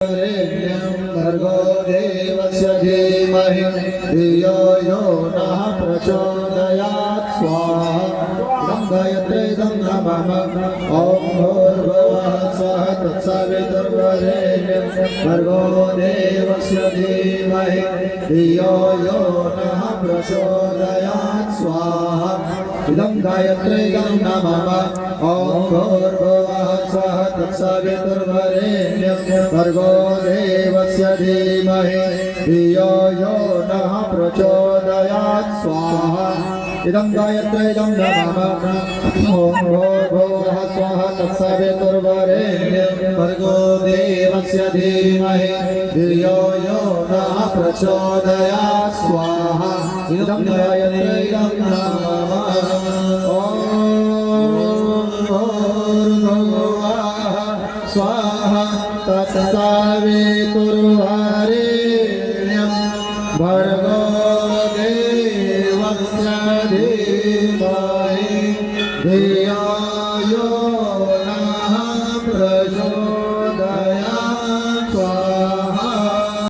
भर्गो देवस्य धीमहि धियो यो नः प्रचोदयात् स्वाहा गायत्रीदं नमः ॐ भूर्भुवः स्वः तत्सवितुर्वरेण्यं भर्गो देवस्य धीमहि धियो यो नः प्रचोदयात् स्वाहा इदं गायत्रीदं नमः ॐ भूर्भुवः स्वः तत्सवितुर्वरेण्यं भर्गो देवस्य धीमहि धियो यो नः प्रचोदयात् स्वाहा इदं गायत्रीदं नमः ॐ भूर्भुवः स्वः तत्सवितुर्वरेण्यं भर्गो देवस्य धीमहि धियो यो नः प्रचोदयात् स्वाहा इदं गायत्रीदं नमः ॐ भूर्भुवः स्वः तत्सवितुर्वरेण्यं भर्गो देवस्य धीमहि धियो यो नः प्रचोदयात्